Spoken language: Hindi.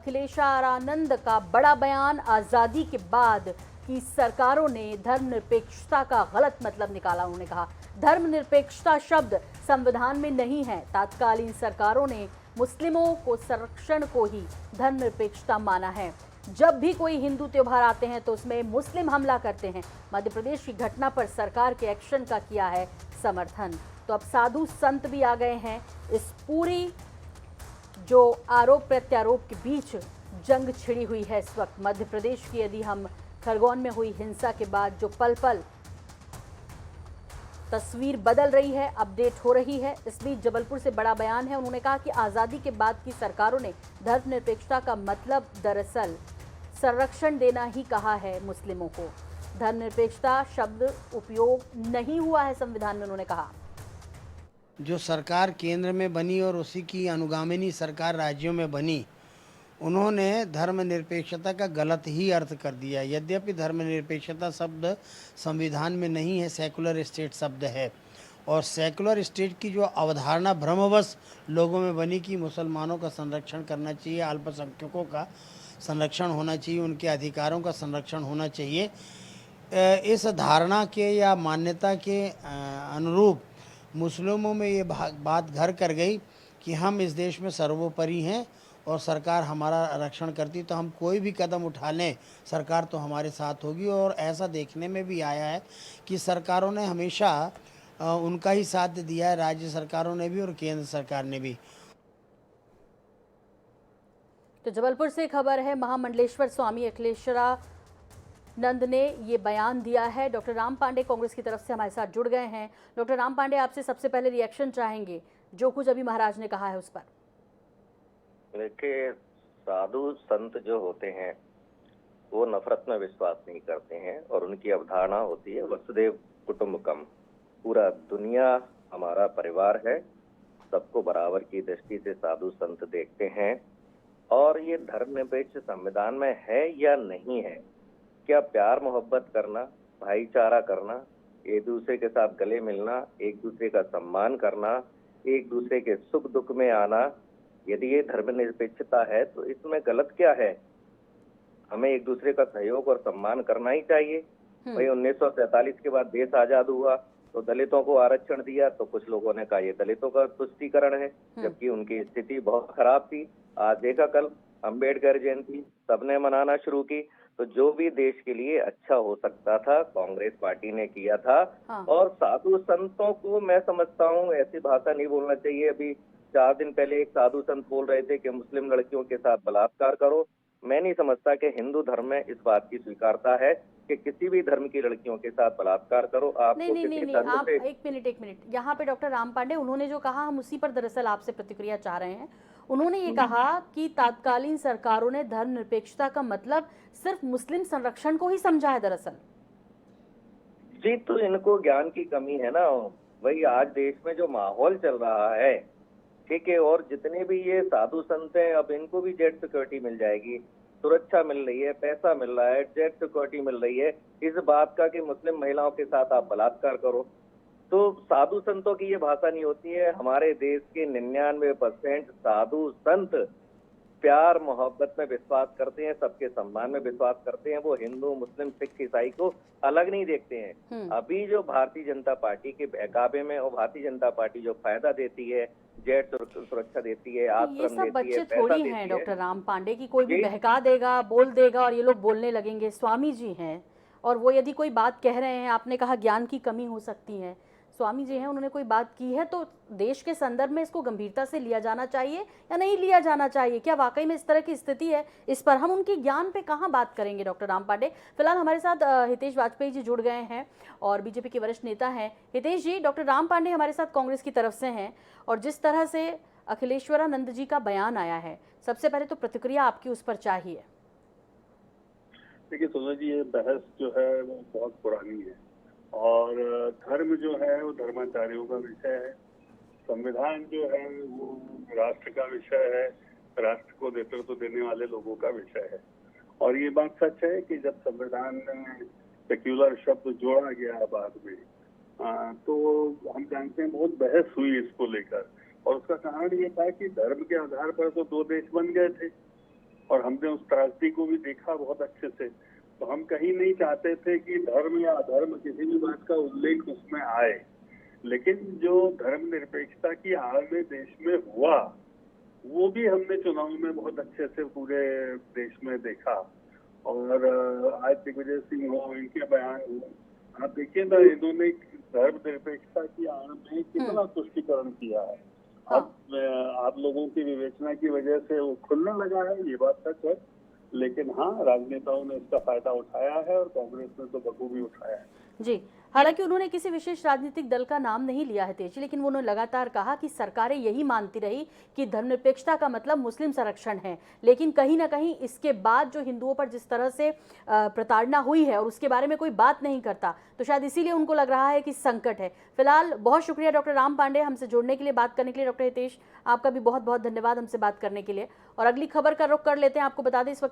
अखिलेशानंद का बड़ा बयान। आजादी के बाद की सरकारों ने धर्मनिरपेक्षता का गलत मतलब निकाला। उन्होंने कहा धर्मनिरपेक्षता शब्द संविधान में नहीं है। तत्कालीन सरकारों ने मुस्लिमों को संरक्षण को ही धर्मनिरपेक्षता माना है। जब भी कोई हिंदू त्योहार आते हैं तो उसमें मुस्लिम हमला करते हैं। मध्य प्रदेश की घटना पर सरकार के एक्शन का किया है समर्थन। तो अब साधु संत भी आ गए हैं। इस पूरी जो आरोप प्रत्यारोप के बीच जंग छिड़ी हुई है इस वक्त मध्य प्रदेश की। यदि हम खरगोन में हुई हिंसा के बाद जो पल पल तस्वीर बदल रही है, अपडेट हो रही है, इस बीच जबलपुर से बड़ा बयान है। उन्होंने कहा कि आज़ादी के बाद की सरकारों ने धर्मनिरपेक्षता का मतलब दरअसल संरक्षण देना ही कहा है मुस्लिमों को। धर्मनिरपेक्षता शब्द उपयोग नहीं हुआ है संविधान में, उन्होंने कहा। जो सरकार केंद्र में बनी और उसी की अनुगामिनी सरकार राज्यों में बनी, उन्होंने धर्मनिरपेक्षता का गलत ही अर्थ कर दिया। यद्यपि धर्मनिरपेक्षता शब्द संविधान में नहीं है, सेकुलर स्टेट शब्द है। और सेकुलर स्टेट की जो अवधारणा भ्रमवश लोगों में बनी कि मुसलमानों का संरक्षण करना चाहिए, अल्पसंख्यकों का संरक्षण होना चाहिए, उनके अधिकारों का संरक्षण होना चाहिए, इस धारणा के या मान्यता के अनुरूप मुस्लिमों में ये बात घर कर गई कि हम इस देश में सर्वोपरि हैं और सरकार हमारा रक्षण करती, तो हम कोई भी कदम उठा लें सरकार तो हमारे साथ होगी। और ऐसा देखने में भी आया है कि सरकारों ने हमेशा उनका ही साथ दिया है, राज्य सरकारों ने भी और केंद्र सरकार ने भी। तो जबलपुर से खबर है, महामंडलेश्वर स्वामी अखिलेशानंद ने ये बयान दिया है। डॉक्टर राम पांडे कांग्रेस की तरफ से हमारे साथ जुड़ गए हैं। डॉक्टर राम पांडे, आपसे सबसे पहले रिएक्शन चाहेंगे जो कुछ अभी महाराज ने कहा है उस पर। देखिए, साधु संत जो होते हैं वो नफरत में विश्वास नहीं करते हैं और उनकी अवधारणा होती है वसुदेव कुटुंबकम। पूरा दुनिया हमारा परिवार है, सबको बराबर की दृष्टि से साधु संत देखते हैं। और ये धर्मनिरपेक्ष संविधान में है या नहीं है? क्या प्यार मोहब्बत करना, भाईचारा करना, एक दूसरे के साथ गले मिलना, एक दूसरे का सम्मान करना, एक दूसरे के सुख दुख में आना, यदि ये धर्मनिरपेक्षता है तो इसमें गलत क्या है? हमें एक दूसरे का सहयोग और सम्मान करना ही चाहिए। भाई 1947 के बाद देश आजाद हुआ तो दलितों को आरक्षण दिया तो कुछ लोगों ने कहा ये दलितों का तुष्टीकरण है, जबकि उनकी स्थिति बहुत खराब थी। आज देखा कल अंबेडकर जयंती सबने मनाना शुरू की। तो जो भी देश के लिए अच्छा हो सकता था कांग्रेस पार्टी ने किया था। हाँ। और साधु संतों को मैं समझता हूँ ऐसी भाषा नहीं बोलना चाहिए। अभी 4 दिन पहले एक साधु संत बोल रहे थे कि मुस्लिम लड़कियों के साथ बलात्कार करो। मैं नहीं समझता कि हिंदू धर्म में इस बात की स्वीकारता है कि किसी भी धर्म की लड़कियों के साथ बलात्कार करो। नहीं आपको नहीं नहीं किसी नहीं, धर्म आप से एक मिनट यहाँ पे डॉक्टर राम पांडे, उन्होंने जो कहा हम उसी पर दरअसल आपसे प्रतिक्रिया चाह रहे हैं। उन्होंने ये कहा कि तत्कालीन सरकारों ने धर्मनिरपेक्षता का मतलब सिर्फ मुस्लिम संरक्षण को ही समझा है दरअसल। जी, तो इनको ज्ञान की कमी है ना। वही आज देश में जो माहौल चल रहा है, ठीक है, और जितने भी ये साधु संत हैं अब इनको भी जेट सिक्योरिटी मिल जाएगी, सुरक्षा मिल रही है, पैसा मिल रहा है, जेट सिक्योरिटी मिल रही है इस बात का कि मुस्लिम महिलाओं के साथ आप बलात्कार करो। तो साधु संतों की ये भाषा नहीं होती है। हमारे देश के 99% साधु संत प्यार मोहब्बत में विश्वास करते हैं, सबके सम्मान में विश्वास करते हैं। वो हिंदू मुस्लिम सिख ईसाई को अलग नहीं देखते हैं। अभी जो भारतीय जनता पार्टी के बहकावे में और भारतीय जनता पार्टी जो फायदा देती है, जेट सुरक्षा देती है, ये आश्रम सब देती है, बच्चे पैसा थोड़ी देती हैं है। डॉक्टर राम पांडे की कोई भी जी, बहका देगा, बोल देगा और ये लोग बोलने लगेंगे। स्वामी जी हैं और वो यदि कोई बात कह रहे हैं, आपने कहा ज्ञान की कमी हो सकती है, स्वामी जी हैं, उन्होंने कोई बात की है तो देश के संदर्भ में इसको गंभीरता से लिया जाना चाहिए या नहीं लिया जाना चाहिए? क्या वाकई में इस तरह की स्थिति है? इस पर हम उनकी ज्ञान पे कहाँ बात करेंगे डॉक्टर राम पांडे। फिलहाल हमारे साथ हितेश वाजपेयी जी जुड़ गए हैं और बीजेपी के वरिष्ठ नेता हैं। हितेश जी, डॉक्टर राम पांडे हमारे साथ कांग्रेस की तरफ से हैं और जिस तरह से अखिलेश्वरानंद जी का बयान आया है, सबसे पहले तो प्रतिक्रिया आपकी उस पर चाहिए। देखिए सोना जी, ये बहस जो है वो बहुत पुरानी है और धर्म जो है वो धर्माचार्यों का विषय है। संविधान जो है वो राष्ट्र का विषय है, राष्ट्र को नेतृत्व देने वाले लोगों का विषय है। और ये बात सच है कि जब संविधान में सेक्युलर शब्द जोड़ा गया बाद में, तो हम जानते हैं बहुत बहस हुई इसको लेकर। और उसका कारण ये था कि धर्म के आधार पर तो 2 देश बन गए थे और हमने उस त्रासदी को भी देखा बहुत अच्छे से। तो हम कहीं नहीं चाहते थे कि धर्म या अधर्म किसी भी बात का उल्लेख उसमें आए, लेकिन जो धर्मनिरपेक्षता की आड़ में देश में हुआ वो भी हमने चुनाव में बहुत अच्छे से पूरे देश में देखा। और आज दिग्विजय सिंह हो, इनके बयान हो, आप देखिए ना, इन्होंने धर्मनिरपेक्षता की आड़ में कितना तुष्टीकरण किया है। अब आप लोगों की विवेचना की वजह से वो खुलने लगा है, ये बात सच है, लेकिन हाँ, राजनेताओं ने इसका फायदा उठाया है और कांग्रेस ने तो बखूबी उठाया है। जी, हालांकि उन्होंने किसी विशेष राजनीतिक दल का नाम नहीं लिया है तेजी, लेकिन उन्होंने लगातार कहा कि सरकारें यही मानती रही कि धर्मनिरपेक्षता का मतलब मुस्लिम संरक्षण है, लेकिन कहीं ना कहीं इसके बाद जो हिंदुओं पर जिस तरह से प्रताड़ना हुई है और उसके बारे में कोई बात नहीं करता, तो शायद इसीलिए उनको लग रहा है कि संकट है। फिलहाल बहुत शुक्रिया डॉक्टर राम पांडे हमसे जुड़ने के लिए, बात करने के लिए। डॉक्टर हितेश, आपका भी बहुत बहुत धन्यवाद हमसे बात करने के लिए। और अगली खबर का रुख कर लेते हैं। आपको बता दें इस वक्त